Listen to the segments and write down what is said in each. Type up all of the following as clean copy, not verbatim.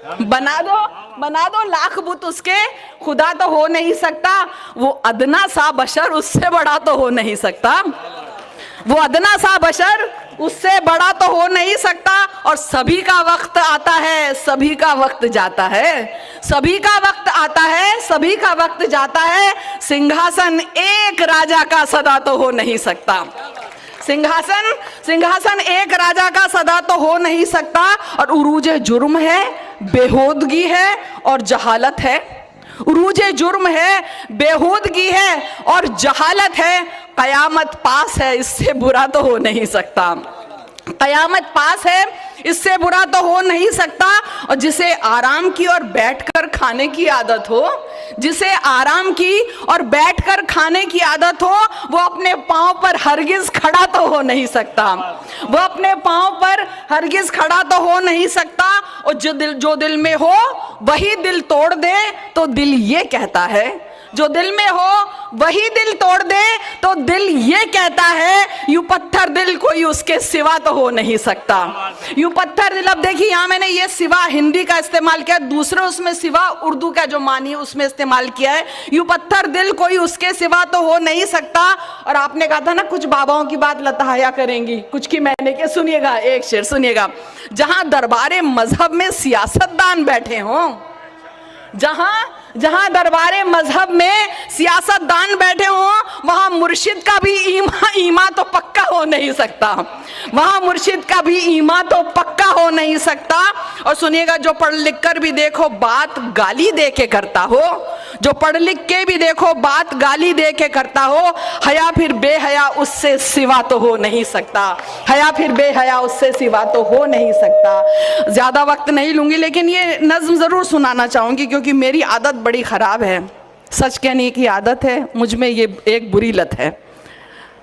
बना दो लाख बुत उसके, खुदा तो हो नहीं सकता। वो अदना सा बशर उससे बड़ा तो हो नहीं सकता। वो अदना सा बशर उससे बड़ा तो हो नहीं सकता। और सभी का वक्त आता है, सभी का वक्त जाता है, सभी का वक्त आता है, सभी का वक्त जाता है। सिंहासन एक राजा का सदा तो हो नहीं सकता। सिंहासन एक राजा का सदा तो हो नहीं सकता। और उरूजे जुर्म है, बेहूदगी है और जहालत है। उरूजे जुर्म है, बेहूदगी है और जहालत है। कयामत पास है, इससे बुरा तो हो नहीं सकता। कयामत पास है, इससे बुरा तो हो नहीं सकता। और जिसे आराम की और बैठकर खाने की आदत हो, जिसे आराम की और बैठकर खाने की आदत हो, वो अपने पांव पर हरगिज खड़ा तो हो नहीं सकता। वो अपने पांव पर हरगिज खड़ा तो हो नहीं सकता। और जो दिल में हो वही दिल तोड़ दे तो दिल ये कहता है, जो दिल में हो वही दिल तोड़ दे तो दिल ये कहता है, यूं पत्थर दिल कोई उसके सिवा तो हो नहीं सकता। यूं पत्थर दिल, अब देखिए यहाँ मैंने ये सिवा हिंदी का इस्तेमाल किया, दूसरे उसमें सिवा उर्दू का जो मानी है उसमें इस्तेमाल किया है। यूं पत्थर दिल कोई उसके सिवा तो हो नहीं सकता। और आपने कहा था ना कुछ बाबाओं की बात लताया करेंगी, कुछ की मैंने क्या, सुनिएगा एक शेर सुनिएगा। जहां दरबारे मजहब में सियासतदान बैठे हों, जहां दरबारे मजहब में सियासतदान बैठे हों, वहां मुर्शिद का भी ईमा तो पक्का हो नहीं सकता। वहां मुर्शिद का भी ईमा तो पक्का हो नहीं सकता। और सुनिएगा, जो पढ़ लिख कर भी देखो बात गाली दे के करता हो, जो पढ़ लिख के भी देखो बात गाली दे के करता हो, हया फिर बेहया उससे सिवा तो हो नहीं सकता। हया फिर बेहया उससे सिवा तो हो नहीं सकता। ज्यादा वक्त नहीं लूंगी, लेकिन ये नज्म जरूर सुनाना चाहूंगी क्योंकि मेरी आदत बड़ी खराब है। सच कहने की आदत है मुझ में, ये एक बुरी लत है।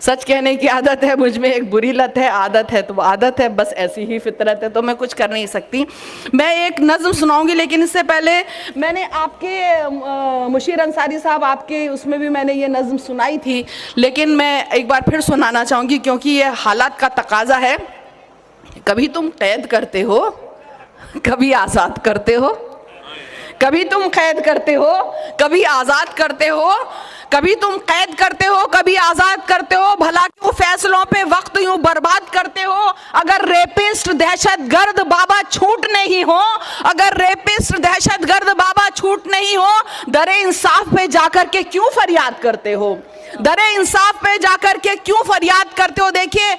सच कहने की आदत है मुझ में, एक बुरी लत है। आदत है तो आदत है, बस ऐसी ही फितरत है, तो मैं कुछ कर नहीं सकती। मैं एक नज़्म सुनाऊंगी, लेकिन इससे पहले मैंने आपके मुशीर अंसारी साहब, आपके उसमें भी मैंने ये नज़्म सुनाई थी, लेकिन मैं एक बार फिर सुनाना चाहूँगी क्योंकि ये हालात का तकाजा है। कभी तुम कैद करते हो, कभी आज़ाद करते हो, कभी तुम कैद करते हो, कभी आज़ाद करते हो, कभी तुम कैद करते हो, कभी आज़ाद करते हो। भला क्यों फैसलों पे वक्त यूं बर्बाद करते हो। अगर रेपिस्ट दहशतगर्द बाबा छूट नहीं हो, अगर रेपिस्ट दहशतगर्द बाबा छूट नहीं हो, दरे इंसाफ पे जाकर के क्यों फरियाद करते हो। दरे इंसाफ पे जाकर के क्यों फरियाद करते हो। देखिए,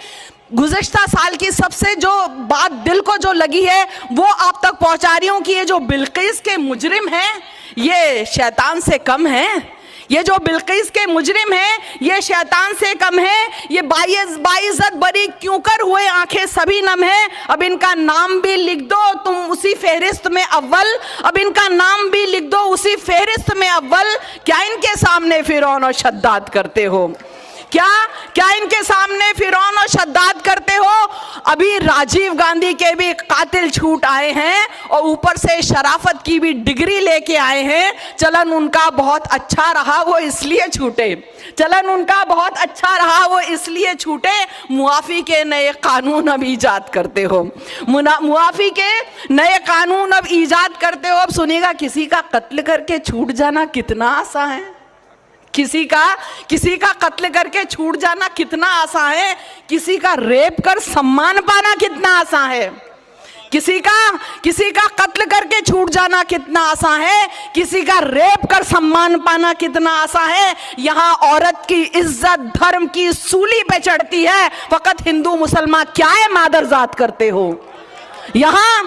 गुज़िश्ता साल की सबसे जो बात दिल को जो लगी है वो आप तक पहुंचा रही हूं कि ये जो बिल्किस के मुजरिम हैं ये शैतान से कम हैं। ये जो बिल्किस के मुजरिम हैं ये शैतान से कम है। ये बाइज्जत बरी क्यों कर हुए आंखें सभी नम है। अब इनका नाम भी लिख दो तुम उसी फहरिस्त में अव्वल, अब इनका नाम भी लिख दो उसी फहरिस्त में अव्वल। क्या इनके सामने फिरौन और शद्दाद करते हो। क्या इनके सामने फिरौन और शद्दाद करते हो। अभी राजीव गांधी के भी कातिल छूट आए हैं और ऊपर से शराफत की भी डिग्री लेके आए हैं। चलन उनका बहुत अच्छा रहा वो इसलिए छूटे, चलन उनका बहुत अच्छा रहा वो इसलिए छूटे। मुआफी के नए कानून अब ईजाद करते हो, मुआफी के नए कानून अब ईजाद करते हो। अब सुनिएगा, किसी का कत्ल करके छूट जाना कितना आसान है। किसी का कत्ल करके छूट जाना कितना आसान है। किसी का रेप कर सम्मान पाना कितना आसान है। किसी का कत्ल करके छूट जाना कितना आसान है। किसी का रेप कर सम्मान पाना कितना आसान है। यहाँ औरत की इज्जत धर्म की सूली पे चढ़ती है, फकत हिंदू मुसलमान क्या है मादरजात करते हो। यहाँ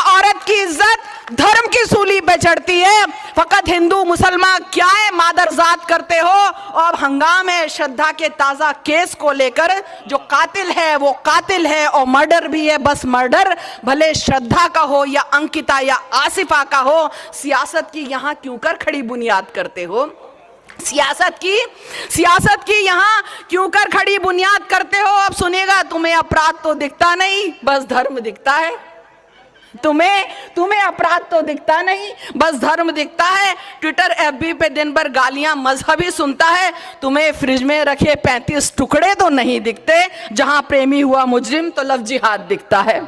औरत की इज्जत धर्म की सूली पे चढ़ती है, फकत हिंदू मुसलमान क्या है मादरजात करते हो। और हंगामे श्रद्धा के ताज़ा केस को लेकर जो कातिल है वो कातिल है और मर्डर भी है, बस मर्डर भले श्रद्धा का हो या अंकिता या आसिफा का हो। सियासत की यहाँ क्यों कर खड़ी बुनियाद करते हो। सियासत की यहाँ क्यों कर खड़ी बुनियाद करते हो। अब सुनिएगा, तुम्हें अपराध तो दिखता नहीं बस धर्म दिखता है। तुम्हें अपराध तो दिखता नहीं बस धर्म दिखता है। ट्विटर एफबी पे दिन भर गालियां मजहबी सुनता है। तुम्हें फ्रिज में रखे 35 टुकड़े तो नहीं दिखते। जहां प्रेमी हुआ मुजरिम तो लव जिहाद दिखता है।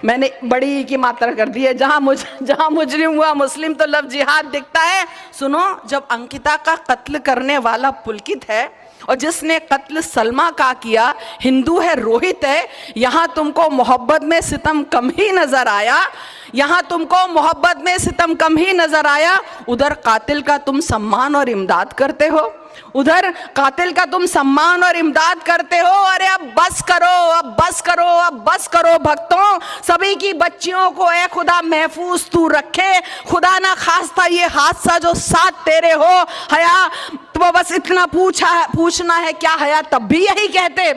मैंने बड़ी की मात्रा कर दी है। जहां मुजरिम हुआ मुस्लिम तो लफ्ज जिहाद दिखता है। सुनो, जब अंकिता का कत्ल करने वाला पुलकित है और जिसने कत्ल सलमा का किया हिंदू है, रोहित है, यहां तुमको मोहब्बत में सितम कम ही नजर आया, यहां तुमको मोहब्बत में सितम कम ही नजर आया। उधर कातिल का तुम सम्मान और इमदाद करते हो, उधर कातिल का तुम सम्मान और इमदाद करते हो। अरे अब बस करो, अब बस करो, अब बस करो भक्तों। सभी की बच्चियों को ए खुदा महफूज तू रखे, खुदा ना खास्ता ये हादसा जो साथ तेरे हो। हया तो बस इतना पूछना है क्या हया तब भी यही कहते,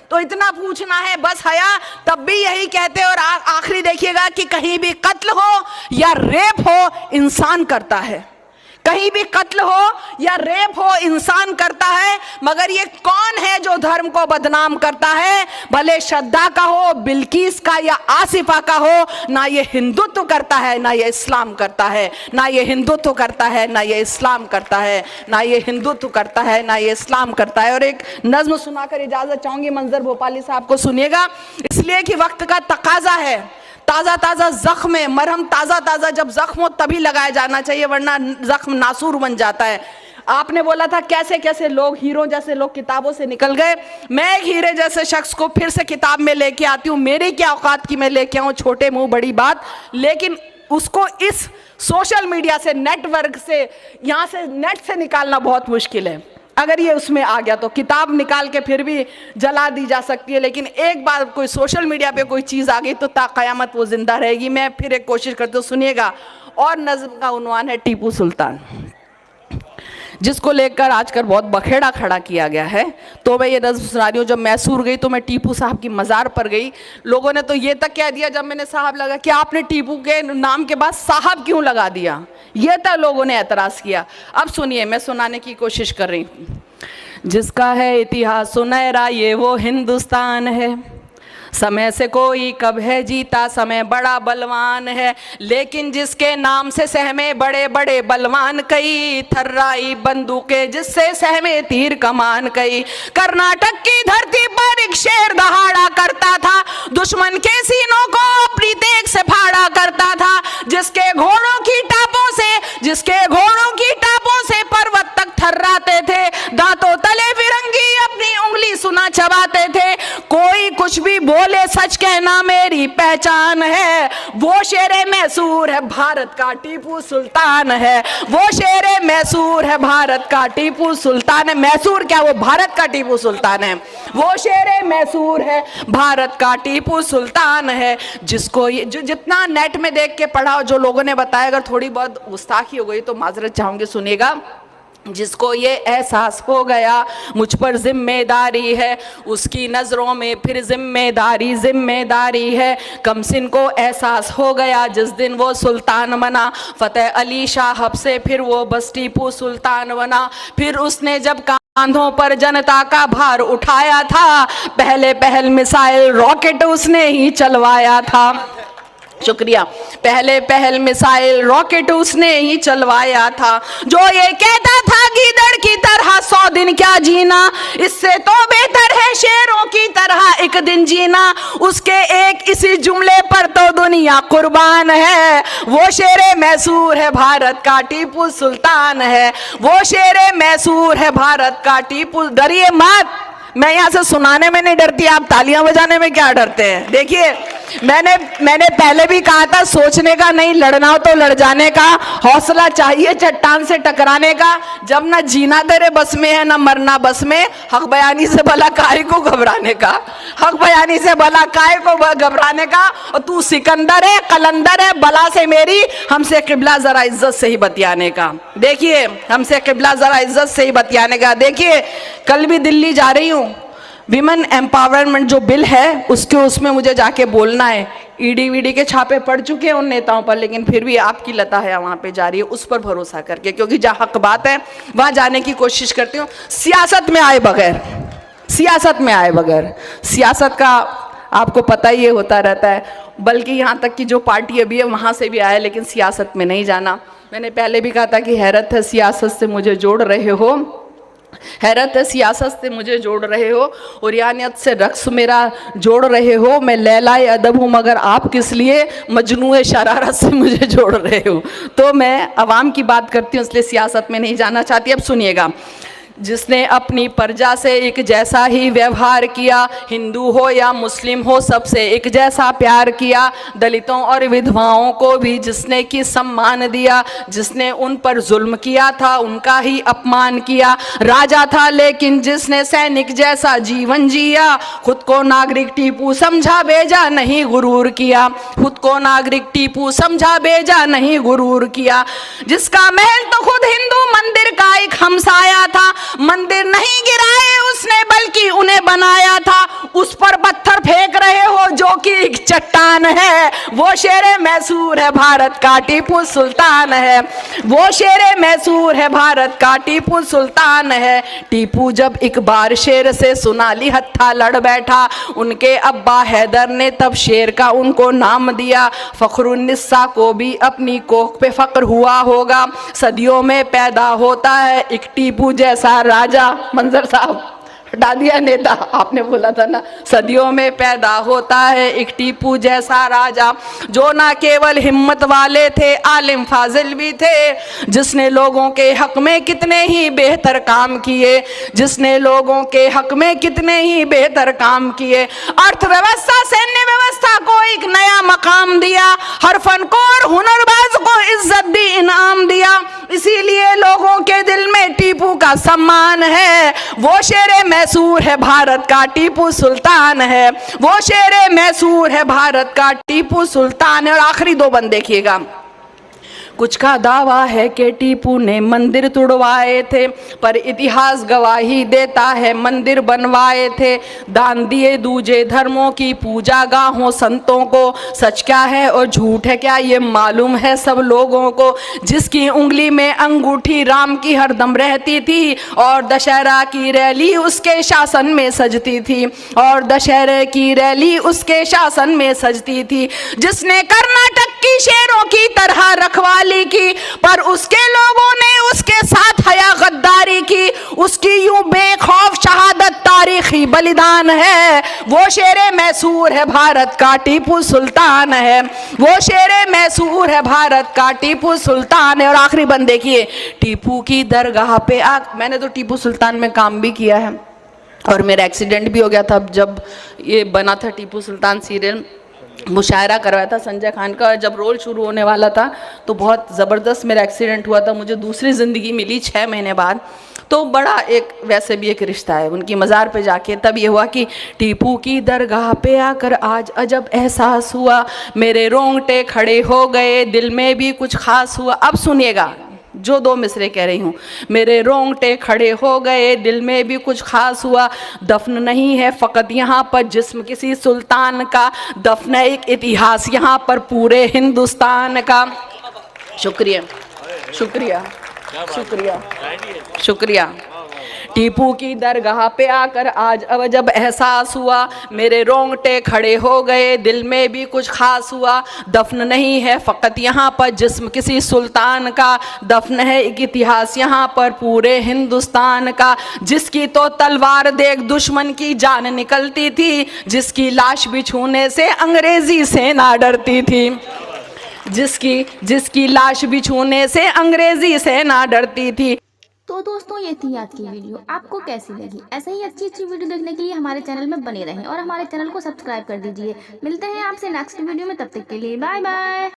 तो इतना पूछना है बस हया तब भी यही कहते। और आखिरी देखिएगा कि कहीं भी कत्ल हो या रेप हो इंसान करता है, कहीं भी कत्ल हो या रेप हो इंसान करता है। मगर ये कौन है जो धर्म को बदनाम करता है? भले श्रद्धा का हो, बिल्किस का या आसिफा का हो, ना ये हिंदुत्व करता है ना ये इस्लाम करता है, ना ये हिंदुत्व करता है ना ये इस्लाम करता है, ना ये हिंदुत्व करता है ना ये इस्लाम करता है। और एक नज्म सुनाकर इजाजत चाहूंगी, मंजर भोपाली साहब को सुनिएगा, इसलिए कि वक्त का तकाजा है। ताज़ा ताज़ा जख्म है, मरहम ताज़ा ताज़ा जब जख्म हो तभी लगाया जाना चाहिए, वरना जख्म नासूर बन जाता है। आपने बोला था कैसे कैसे लोग, हीरो जैसे लोग किताबों से निकल गए। मैं एक हीरे जैसे शख्स को फिर से किताब में लेके आती हूँ। मेरी क्या औकात की मैं लेके आऊँ छोटे मुंह बड़ी बात, लेकिन उसको इस सोशल मीडिया से, नेटवर्क से, यहाँ से नेट से निकालना बहुत मुश्किल है। अगर ये उसमें आ गया तो किताब निकाल के फिर भी जला दी जा सकती है, लेकिन एक बार कोई सोशल मीडिया पे कोई चीज़ आ गई तो ता क़यामत वो जिंदा रहेगी। मैं फिर एक कोशिश करती हूँ, सुनिएगा। और नज़्म का उन्वान है टीपू सुल्तान, जिसको लेकर आजकल बहुत बखेड़ा खड़ा किया गया है। तो मैं ये नज़्म सुना रही हूँ। जब मैसूर गई तो मैं टीपू साहब की मज़ार पर गई, लोगों ने तो ये तक कह दिया जब मैंने साहब लगा कि आपने टीपू के नाम के बाद साहब क्यों लगा दिया, ये तक लोगों ने एतराज़ किया। अब सुनिए, मैं सुनाने की कोशिश कर रही हूँ। जिसका है इतिहास सुनहरा ये वो हिंदुस्तान है, समय से कोई कब है जीता समय बड़ा बलवान है, लेकिन जिसके नाम से सहमे बड़े बड़े बलवान कई, थर्राई बंदूकें जिससे सहमे तीर कमान कई। कर्नाटक की धरती पर एक शेर दहाड़ा करता था, दुश्मन के सीनों को अपनी तेग से फाड़ा करता था, जिसके घोड़ों की टापों से पर्वत तक थर्राते थे, दांतों तले फिरंगी अपनी उंगली सुना चबाते थे। कोई कुछ भी बोले सच कहना मेरी पहचान है, वो शेरे मैसूर है भारत का टीपू सुल्तान है, वो शेरे मैसूर है भारत का टीपू सुल्तान है। मैसूर क्या, वो भारत का टीपू सुल्तान है, वो शेरे मैसूर है भारत का टीपू सुल्तान है। जिसको ये जितना नेट में देख के पढ़ा, जो लोगों ने बताया, अगर थोड़ी बहुत गुस्ताखी हो गई तो माजरत चाहूंगी, सुनिएगा। जिसको ये एहसास हो गया मुझ पर जिम्मेदारी है, उसकी नज़रों में फिर जिम्मेदारी है। कमसिन को एहसास हो गया जिस दिन वो सुल्तान बना, फतेह अली शाह से फिर वो बस टीपू सुल्तान बना। फिर उसने जब कांधों पर जनता का भार उठाया था, पहले पहल मिसाइल रॉकेट उसने ही चलवाया था। शुक्रिया। पहले पहल मिसाइल रॉकेट उसने ही चलवाया था। जो ये कहता था गीदड़ की तरह 100 दिन क्या जीना, इससे तो बेहतर है शेरों की तरह एक दिन जीना, उसके एक इसी जुमले पर तो दुनिया कुर्बान है। वो शेरे मैसूर है भारत का टीपू सुल्तान है, वो शेरे मैसूर है भारत का टीपू। डरिए मत, मैं यहाँ से सुनाने में नहीं डरती, आप तालियां बजाने में क्या डरते हैं। देखिए, मैंने पहले भी कहा था, सोचने का नहीं, लड़ना हो तो लड़ जाने का हौसला चाहिए, चट्टान से टकराने का। जब ना जीना तेरे बस में है ना मरना बस में, हक बयानी से भला काहे को घबराने का, हक बयानी से भला काहे को घबराने का। और तू सिकंदर है, कलंदर है, बला से मेरी हमसे किबला जरा इज्जत से ही बतियाने का। देखिए, हमसे किबला जरा इज्जत से ही बतियाने का। देखिए, कल भी दिल्ली जा रही हूँ, विमेन एम्पावरमेंट जो बिल है उसमें मुझे जाके बोलना है। ईडी के छापे पड़ चुके हैं उन नेताओं पर, लेकिन फिर भी आपकी लता है वहाँ पे जारी है, उस पर भरोसा करके, क्योंकि जहाँ हक बात है वहाँ जाने की कोशिश करती हूँ। सियासत में आए बगैर, सियासत का आपको पता ही होता रहता है, बल्कि यहाँ तक कि जो पार्टी अभी है वहाँ से भी आए, लेकिन सियासत में नहीं जाना। मैंने पहले भी कहा था कि हैरत है सियासत से मुझे जोड़ रहे हो, हैरत है, सियासत से मुझे जोड़ रहे हो, उरियानियत से रक्स मेरा जोड़ रहे हो। मैं लैलाए अदब हूँ मगर आप किस लिए मजनूए शरारत से मुझे जोड़ रहे हो। तो मैं अवाम की बात करती हूँ, इसलिए सियासत में नहीं जाना चाहती। अब सुनिएगा, जिसने अपनी प्रजा से एक जैसा ही व्यवहार किया, हिंदू हो या मुस्लिम हो सबसे एक जैसा प्यार किया, दलितों और विधवाओं को भी जिसने की सम्मान दिया, जिसने उन पर जुल्म किया था उनका ही अपमान किया, राजा था लेकिन जिसने सैनिक जैसा जीवन जिया, खुद को नागरिक टीपू समझा बेजा नहीं गुरूर किया, खुद को नागरिक टीपू समझा बेजा नहीं गुरूर किया, जिसका महल तो खुद हिंदू मंदिर का एक हमसाया था, मंदिर नहीं गिराए उसने बल्कि उन्हें बनाया था, उस पर पत्थर फेंक रहे हो जो कि एक चट्टान है, वो शेरे मैसूर है भारत का टीपू सुल्तान है, वो शेरे मैसूर है भारत का टीपू सुल्तान है। टीपू जब एक बार शेर से सुनाली हत्था लड़ बैठा, उनके अब्बा हैदर ने तब शेर का उनको नाम दिया, फखरुन्निसा को भी अपनी कोख पे फक्र हुआ होगा, सदियों में पैदा होता है एक टीपू जैसा राजा। मंजर साहब हटा दिया नेता, आपने बोला था ना, सदियों में पैदा होता है एक टीपू जैसा राजा, जो ना केवल हिम्मत वाले थे आलिम फाजिल भी थे, जिसने लोगों के हक में कितने ही बेहतर काम किए, जिसने लोगों के हक में कितने ही बेहतर काम किए, अर्थव्यवस्था सैन्य व्यवस्था को एक नया मकाम दिया, हर फनकोर हुनरबाज को इज्जत दी इनाम दिया, इसीलिए लोगों के दिल में टीपू का सम्मान है, वो शेरे मैसूर है भारत का टीपू सुल्तान है, वो शेरे मैसूर है भारत का टीपू सुल्तान है। और आखिरी दो बंद देखिएगा, कुछ का दावा है कि टीपू ने मंदिर तुड़वाए थे, पर इतिहास गवाही देता है मंदिर बनवाए थे, दान दिए दूजे धर्मों की पूजा गाहों संतों को, सच क्या है और झूठ है क्या ये मालूम है सब लोगों को, जिसकी उंगली में अंगूठी राम की हरदम रहती थी, और दशहरा की रैली उसके शासन में सजती थी, और दशहरे की रैली उसके शासन में सजती थी, जिसने कर्नाटक की शेरों की तरह रखवाली की, पर उसके लोगों ने उसके साथ हया गद्दारी की, उसकी यूं बेखौफ शहादत तारीखी बलिदान है, वो शेरे मैसूर है भारत का टीपू सुल्तान है, वो शेरे मैसूर है भारत का टीपू सुल्तान है। और आखिरी बंद देखिए, टीपू की दरगाह पे मैंने तो टीपू सुल्तान में काम भी किया है और मेरा एक्सीडेंट भी हो गया था जब ये बना था टीपू सुल्तान सीरियल, मुशायरा करवाया था संजय खान का, जब रोल शुरू होने वाला था तो बहुत ज़बरदस्त मेरा एक्सीडेंट हुआ था, मुझे दूसरी ज़िंदगी मिली 6 महीने बाद, तो बड़ा एक वैसे भी एक रिश्ता है उनकी मज़ार पे जाके। तब ये हुआ कि टीपू की दरगाह पे आकर आज अजब एहसास हुआ, मेरे रोंगटे खड़े हो गए, दिल में भी कुछ खास हुआ। अब सुनिएगा जो 2 मिसरे कह रही हूँ, मेरे रोंगटे खड़े हो गए, दिल में भी कुछ खास हुआ, दफन नहीं है फ़कत यहाँ पर जिस्म किसी सुल्तान का, दफन है एक इतिहास यहाँ पर पूरे हिंदुस्तान का। शुक्रिया शुक्रिया शुक्रिया शुक्रिया। टीपू की दरगाह पे आकर आज अब जब एहसास हुआ, मेरे रोंगटे खड़े हो गए, दिल में भी कुछ खास हुआ, दफन नहीं है फ़कत यहाँ पर जिस्म किसी सुल्तान का, दफन है एक इतिहास यहाँ पर पूरे हिंदुस्तान का, जिसकी तो तलवार देख दुश्मन की जान निकलती थी, जिसकी लाश भी छूने से अंग्रेज़ी सेना डरती थी, जिसकी लाश भी छूने से अंग्रेज़ी सेना डरती थी। तो दोस्तों ये थी आज की वीडियो, आपको कैसी लगी? ऐसे ही अच्छी वीडियो देखने के लिए हमारे चैनल में बने रहें और हमारे चैनल को सब्सक्राइब कर दीजिए। मिलते हैं आपसे नेक्स्ट वीडियो में, तब तक के लिए बाय बाय।